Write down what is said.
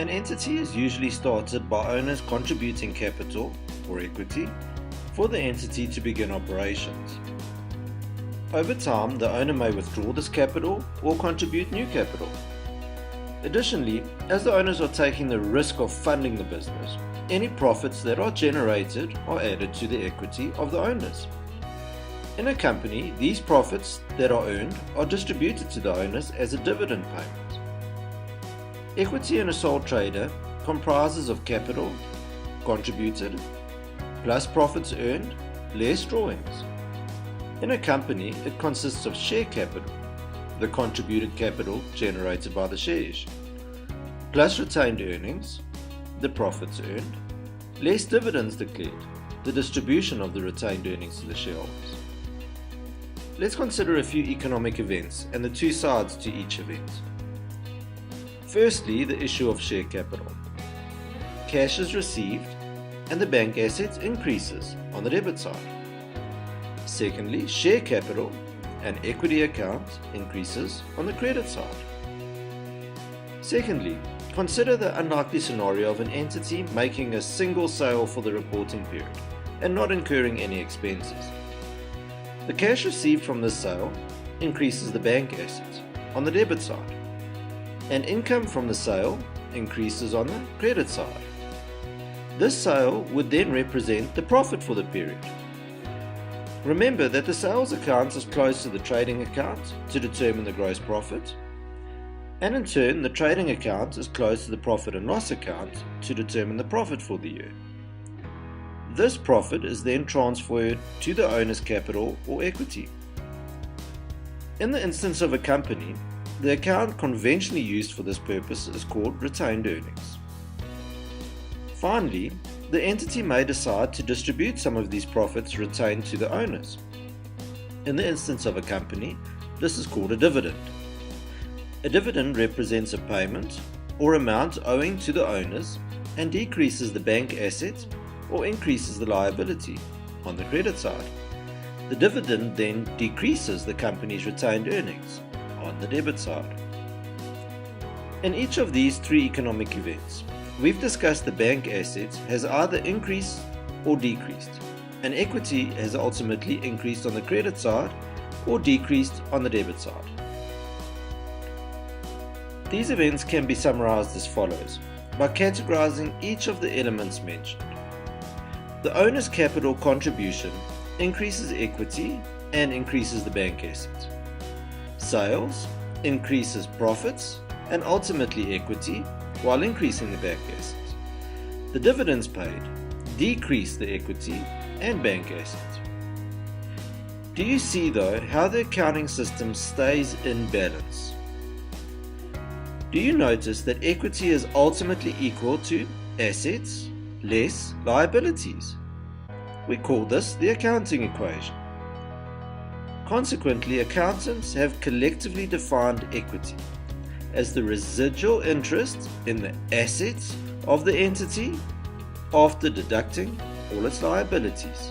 An entity is usually started by owners contributing capital or equity for the entity to begin operations. Over time, the owner may withdraw this capital or contribute new capital. Additionally, as the owners are taking the risk of funding the business, any profits that are generated are added to the equity of the owners. In a company, these profits that are earned are distributed to the owners as a dividend payment. Equity in a sole trader comprises of capital contributed plus profits earned less drawings. In a company, it consists of share capital, the contributed capital generated by the shares, plus retained earnings, the profits earned, less dividends declared, the distribution of the retained earnings to the shareholders. Let's consider a few economic events and the two sides to each event. Firstly, the issue of share capital. Cash is received and the bank assets increases on the debit side. Secondly, share capital and equity account increases on the credit side. Secondly, consider the unlikely scenario of an entity making a single sale for the reporting period and not incurring any expenses. The cash received from this sale increases the bank assets on the debit side, and income from the sale increases on the credit side. This sale would then represent the profit for the period. Remember that the sales account is close to the trading account to determine the gross profit, and in turn the trading account is close to the profit and loss account to determine the profit for the year. This profit is then transferred to the owner's capital or equity. In the instance of a company, the account conventionally used for this purpose is called retained earnings. Finally, the entity may decide to distribute some of these profits retained to the owners. In the instance of a company, this is called a dividend. A dividend represents a payment or amount owing to the owners and decreases the bank asset or increases the liability on the credit side. The dividend then decreases the company's retained earnings on the debit side. In each of these three economic events, we've discussed the bank assets has either increased or decreased, and equity has ultimately increased on the credit side or decreased on the debit side. These events can be summarized as follows by categorizing each of the elements mentioned. The owner's capital contribution increases equity and increases the bank assets. Sales increases profits and ultimately equity while increasing the bank assets. The dividends paid decrease the equity and bank assets. Do you see though how the accounting system stays in balance? Do you notice that equity is ultimately equal to assets less liabilities? We call this the accounting equation. Consequently, accountants have collectively defined equity as the residual interest in the assets of the entity after deducting all its liabilities.